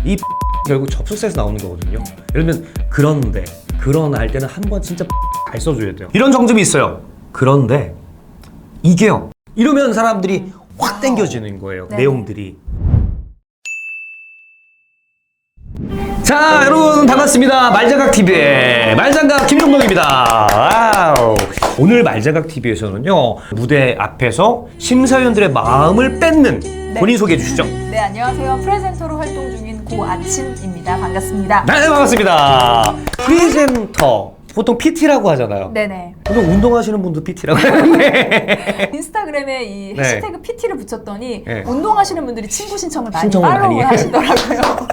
이 결국 접속사에서 나오는 거거든요. 예를 들면 그런데, 그러나 할 때는 한 번 진짜 잘 써줘야 돼요. 이런 정점이 있어요. 그런데 이게요. 이러면 사람들이 확 땡겨지는 거예요. 네. 내용들이. 자, 여러분 반갑습니다. 말장각TV의 말장각 김종덕입니다. 와우. 오늘 말장각TV에서는요, 무대 앞에서 심사위원들의 마음을 뺏는 본인 소개해 주시죠. 네, 안녕하세요. 프레젠터로 활동 중인 고아침입니다. 반갑습니다. 네, 반갑습니다. 프리젠터, 보통 PT라고 하잖아요. 네네. 보통 운동하시는 분도 PT라고 하는데 인스타그램에 이 네. 해시태그 PT를 붙였더니 네. 운동하시는 분들이 친구 신청을 많이 신청을 많이 팔로우 해요. 하시더라고요.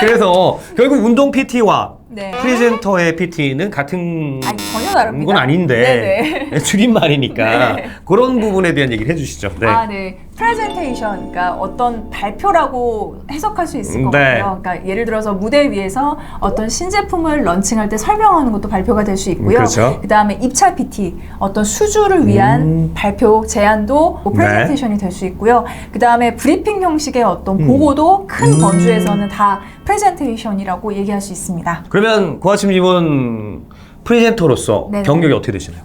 그래서 결국 운동 PT와 네. 프리젠터의 PT는 같은 아니, 전혀 다릅니다. 건 아닌데 네네. 줄임말이니까 네. 그런 부분에 대한 얘기를 해주시죠. 네. 아, 네. 프레젠테이션, 그러니까 어떤 발표라고 해석할 수 있을 것 네. 같아요. 그러니까 예를 들어서 무대 위에서 어떤 신제품을 런칭할 때 설명하는 것도 발표가 될 수 있고요. 그렇죠. 그다음에 입찰 PT, 어떤 수주를 위한 발표, 제안도 뭐 프레젠테이션이 될 수 있고요. 그다음에 브리핑 형식의 어떤 보고도 큰 번주에서는 다 프레젠테이션이라고 얘기할 수 있습니다. 그러면 고아침님은 프리젠터로서 네네. 경력이 어떻게 되시나요?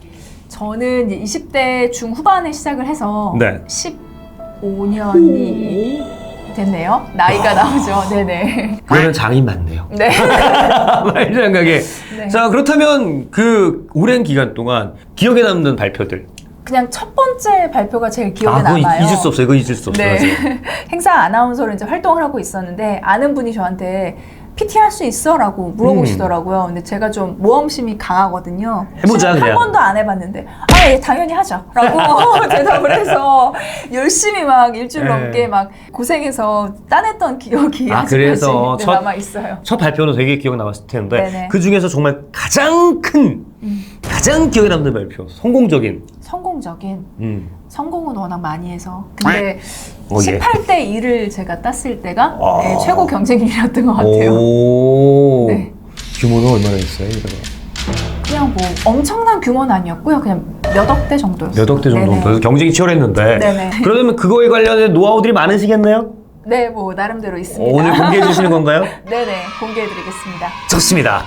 저는 이제 20대 중후반에 시작을 해서 네. 15년이 됐네요. 나이가 나오죠. 네네. 그러면 장이 많네요. 네. 말장각에. 네. 자, 그렇다면 그 오랜 기간 동안 기억에 남는 발표들. 그냥 첫 번째 발표가 제일 기억에 그거 남아요. 잊을 수 없어요. 이거 잊을 수 없어요. 네. 맞아요. 행사 아나운서로 이제 활동을 하고 있었는데 아는 분이 저한테 PT 할 수 있어? 라고 물어보시더라고요. 근데 제가 좀 모험심이 강하거든요. 해보자, 한 그냥. 번도 안 해봤는데 예, 당연히 하죠. 라고 대답을 해서 열심히 막 일주일 네. 넘게 막 고생해서 따냈던 기억이 아, 그래서 아직까지 첫- 남아있어요. 첫 발표는 되게 기억 남았을 텐데 네네. 그 중에서 정말 가장 큰, 가장 기억에 남는 발표, 성공적인. 성공적인 성공은 워낙 많이 해서 근데 예. 18대 1을 제가 땄을 때가 아. 네, 최고 경쟁률이었던 것 같아요. 오. 네. 규모는 얼마나 있어요? 이거? 그냥 뭐 엄청난 규모는 아니었고요. 그냥 몇 억대 정도였어요. 몇 억대 정도. 네네. 그래서 경쟁이 치열했는데. 네네. 그러면 그거에 관련된 노하우들이 많으시겠네요? 네, 뭐 나름대로 있습니다. 오늘 공개해 주시는 건가요? 네네, 공개해드리겠습니다. 좋습니다.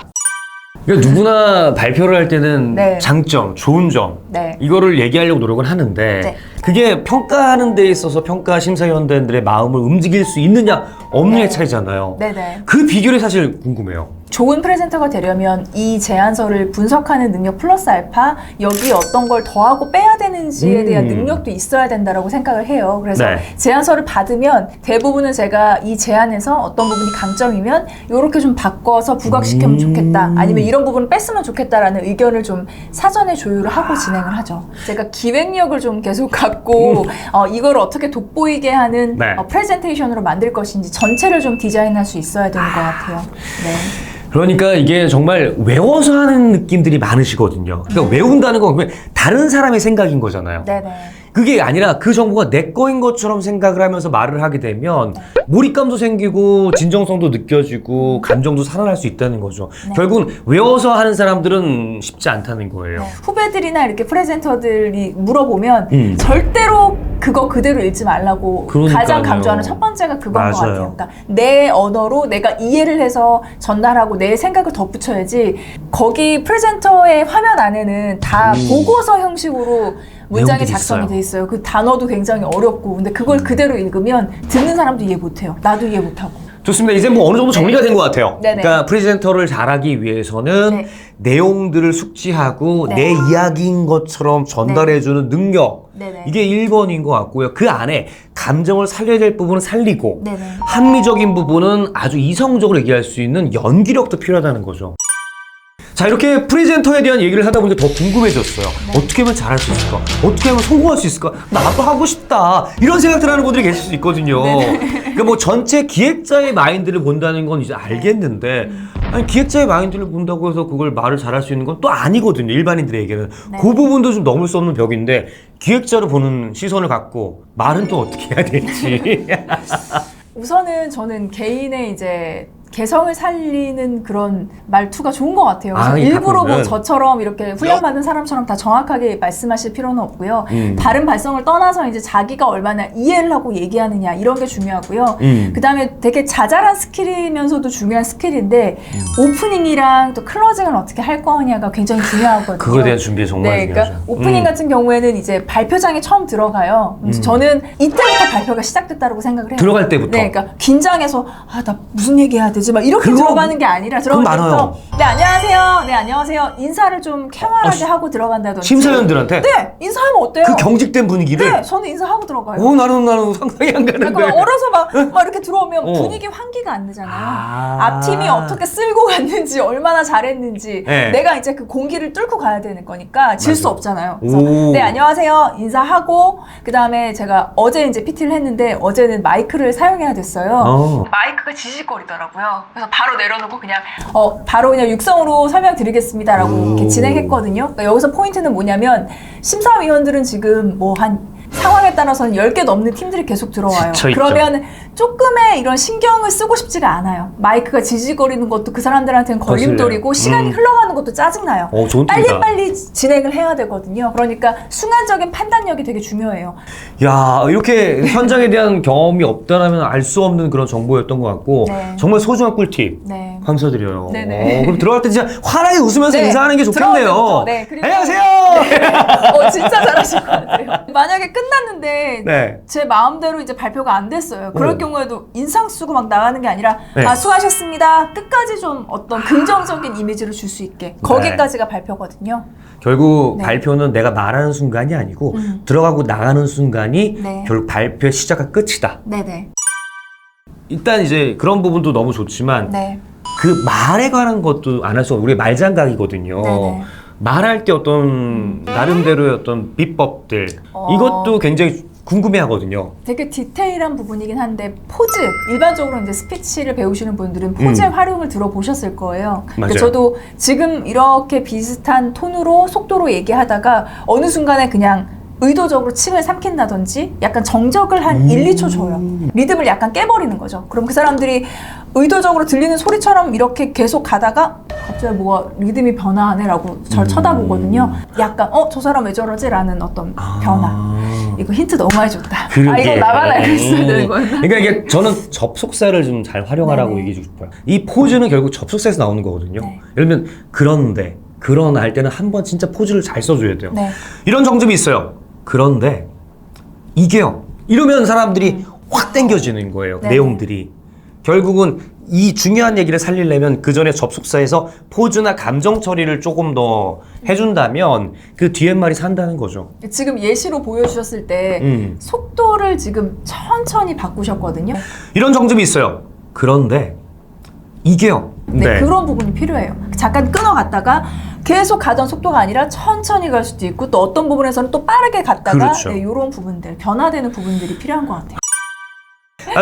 그러니까 누구나 발표를 할 때는 네. 장점, 좋은 점 네. 이거를 얘기하려고 노력을 하는데 네. 그게 평가하는 데 있어서 평가 심사위원들의 마음을 움직일 수 있느냐 없느냐의 네. 차이잖아요. 네네. 그 비결이 사실 궁금해요. 좋은 프레젠터가 되려면 이 제안서를 분석하는 능력 플러스 알파 여기 어떤 걸 더하고 빼야 되는지에 대한 능력도 있어야 된다라고 생각을 해요. 그래서 네. 제안서를 받으면 대부분은 제가 이 제안에서 어떤 부분이 강점이면 이렇게 좀 바꿔서 부각시키면 좋겠다. 아니면 이런 부분을 뺐으면 좋겠다라는 의견을 좀 사전에 조율을 하고 진행을 하죠. 제가 기획력을 좀 계속 갖고 이걸 어떻게 돋보이게 하는 네. 프레젠테이션으로 만들 것인지 전체를 좀 디자인할 수 있어야 되는 것 같아요. 네. 그러니까 이게 정말 외워서 하는 느낌들이 많으시거든요. 그러니까 외운다는 건 그냥 다른 사람의 생각인 거잖아요. 네네. 그게 아니라 그 정보가 내 거인 것처럼 생각을 하면서 말을 하게 되면 몰입감도 생기고 진정성도 느껴지고 감정도 살아날 수 있다는 거죠. 네. 결국은 외워서 하는 사람들은 쉽지 않다는 거예요. 네. 후배들이나 이렇게 프레젠터들이 물어보면 절대로 그거 그대로 읽지 말라고 그러니까요. 가장 강조하는 첫 번째가 그건 것 맞아요. 같아요. 그러니까 내 언어로 내가 이해를 해서 전달하고 내 생각을 덧붙여야지 거기 프레젠터의 화면 안에는 다 보고서 형식으로 문장이 내용들이 작성이 있어요. 돼 있어요. 그 단어도 굉장히 어렵고 근데 그걸 그대로 읽으면 듣는 사람도 이해 못해요. 나도 이해 못하고. 좋습니다. 이제 뭐 어느 정도 정리가 된 것 같아요. 네네. 그러니까 프레젠터를 잘하기 위해서는 네. 내용들을 숙지하고 네. 내 이야기인 것처럼 전달해주는 능력. 네네. 이게 1번인 것 같고요. 그 안에 감정을 살려야 될 부분은 살리고 네네. 합리적인 부분은 아주 이성적으로 얘기할 수 있는 연기력도 필요하다는 거죠. 자, 이렇게 프레젠터에 대한 얘기를 하다 보니까 더 궁금해졌어요. 어떻게 하면 잘할 수 있을까? 어떻게 하면 성공할 수 있을까? 나도 하고 싶다. 이런 생각들 하는 분들이 계실 수 있거든요. 그러니까 뭐 전체 기획자의 마인드를 본다는 건 이제 알겠는데 아니 기획자의 마인드를 본다고 해서 그걸 말을 잘할 수 있는 건 또 아니거든요. 일반인들에게는. 네. 그 부분도 좀 넘을 수 없는 벽인데 기획자로 보는 시선을 갖고 말은 또 어떻게 해야 될지. 우선은 저는 개인의 이제 개성을 살리는 그런 말투가 좋은 것 같아요. 아, 그래서 이 일부러 뭐 가끔은. 저처럼 이렇게 훈련받은 사람처럼 다 정확하게 말씀하실 필요는 없고요. 발음 발성을 떠나서 이제 자기가 얼마나 이해를 하고 얘기하느냐 이런 게 중요하고요. 음. 그다음에 되게 자잘한 스킬이면서도 중요한 스킬인데 오프닝이랑 또 클로징을 어떻게 할 거냐가 굉장히 중요하거든요. 그거에 대한 준비 정말 네, 중요하죠. 그러니까 오프닝 같은 경우에는 이제 발표장에 처음 들어가요. 그래서 저는 이때부터 발표가 시작됐다고 생각을 해요. 들어갈 때부터. 네, 그러니까 긴장해서 나 무슨 얘기해야 되지? 막 이렇게 그거- 들어가는 게 아니라 들어갈 그건 많아요. 때부터 네 안녕하세요, 네 안녕하세요 인사를 좀 쾌활하게 하고 들어간다든지. 심사위원들한테 네, 인사하면 어때요? 그 경직된 분위기를 네, 저는 인사하고 들어가요. 오 나는 상상이 안 가는데. 약간 얼어서 막 이렇게 들어오면 어. 분위기 환기가 안 되잖아요. 아. 앞팀이 어떻게 쓸고 갔는지 얼마나 잘했는지 네. 내가 이제 그 공기를 뚫고 가야 되는 거니까 질 수 맞아요. 없잖아요. 그래서 오. 네 안녕하세요 인사하고 그 다음에 제가 어제 이제 PT를 했는데 어제는 마이크를 사용해야 됐어요. 마이크가 지직거리더라고요. 그래서 바로 내려놓고 그냥 바로 그냥 육성으로 설명드리겠습니다라고 이렇게 진행했거든요. 그러니까 여기서 포인트는 뭐냐면 심사위원들은 지금 뭐 한 상황에 따라서는 10개 넘는 팀들이 계속 들어와요. 지쳐있죠. 그러면 조금의 이런 신경을 쓰고 싶지가 않아요. 마이크가 지지거리는 것도 그 사람들한테는 걸림돌이고 거슬려요. 시간이 흘러가는 것도 짜증나요. 좋은 팁이다. 빨리빨리 진행을 해야 되거든요. 그러니까 순간적인 판단력이 되게 중요해요. 야, 이렇게 현장에 대한 경험이 없다라면 알 수 없는 그런 정보였던 것 같고 네. 정말 소중한 꿀팁. 네. 감사드려요. 네네. 그럼 들어갈 때 진짜 환하게 웃으면서 네, 인사하는 게 들어갈 좋겠네요. 때부터, 네, 그리고- 안녕하세요. 진짜 잘하실 것 같아요. 만약에 끝났는데 네. 제 마음대로 이제 발표가 안 됐어요. 그럴 경우에도 인상 쓰고 막 나가는 게 아니라 네. 수고하셨습니다. 끝까지 좀 어떤 긍정적인 이미지를 줄 수 있게 거기까지가 발표거든요. 결국 네. 발표는 내가 말하는 순간이 아니고 들어가고 나가는 순간이 네. 결국 발표의 시작과 끝이다. 네네. 일단 이제 그런 부분도 너무 좋지만 네. 그 말에 관한 것도 안 할 수 없고 우리 말장각이거든요. 네네. 말할 때 어떤 나름대로의 어떤 비법들 어. 이것도 굉장히 궁금해하거든요. 되게 디테일한 부분이긴 한데 포즈 일반적으로 이제 스피치를 배우시는 분들은 포즈의 활용을 들어보셨을 거예요. 맞아요. 근데 저도 지금 이렇게 비슷한 톤으로 속도로 얘기하다가 어느 순간에 그냥 의도적으로 침을 삼킨다든지 약간 정적을 한 1, 2초 줘요. 리듬을 약간 깨버리는 거죠. 그럼 그 사람들이 의도적으로 들리는 소리처럼 이렇게 계속 가다가 갑자기 뭐가 리듬이 변화하네라고 저를 쳐다보거든요. 약간 저 사람 왜 저러지? 라는 어떤 변화. 이거 힌트 너무 많이 줬다. 이거 나만 알고 있어야 되는 거였나? 그러니까 이게 저는 접속사를 좀 잘 활용하라고 네네. 얘기해 주고 싶어요. 이 포즈는 결국 접속사에서 나오는 거거든요. 네. 예를 들면 그런데 그러나 할 때는 한번 진짜 포즈를 잘 써줘야 돼요. 네. 이런 정점이 있어요. 그런데 이게요. 이러면 사람들이 확 땡겨지는 거예요. 네. 내용들이. 결국은 이 중요한 얘기를 살리려면 그 전에 접속사에서 포즈나 감정 처리를 조금 더 해준다면 그 뒤에 말이 산다는 거죠. 지금 예시로 보여주셨을 때 속도를 지금 천천히 바꾸셨거든요. 이런 정점이 있어요. 그런데 이게요. 네, 그런 부분이 필요해요. 잠깐 끊어갔다가 계속 가던 속도가 아니라 천천히 갈 수도 있고 또 어떤 부분에서는 또 빠르게 갔다가 그렇죠. 네, 이런 부분들, 변화되는 부분들이 필요한 것 같아요.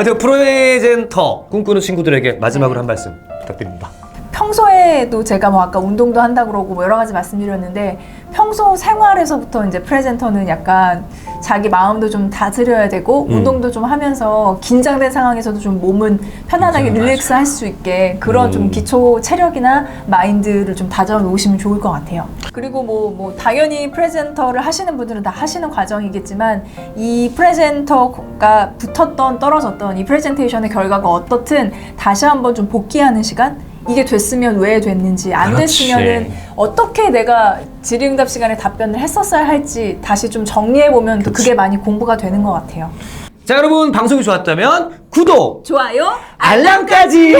저 프레젠터 꿈꾸는 친구들에게 마지막으로 한 말씀 부탁드립니다. 평소에도 제가 뭐 아까 운동도 한다 그러고 뭐 여러 가지 말씀드렸는데 평소 생활에서부터 이제 프레젠터는 약간 자기 마음도 좀 다스려야 되고 운동도 좀 하면서 긴장된 상황에서도 좀 몸은 편안하게 맞아요. 릴렉스 할 수 있게 그런 좀 기초 체력이나 마인드를 좀 다져 놓으시면 좋을 것 같아요. 그리고 뭐 당연히 프레젠터를 하시는 분들은 다 하시는 과정이겠지만 이 프레젠터가 붙었던 떨어졌던 이 프레젠테이션의 결과가 어떻든 다시 한번 좀 복귀하는 시간 이게 됐으면 왜 됐는지 안 그렇지. 됐으면은 어떻게 내가 질의응답 시간에 답변을 했었어야 할지 다시 좀 정리해보면 또 그게 많이 공부가 되는 것 같아요. 자, 여러분 방송이 좋았다면 구독, 좋아요. 알람까지.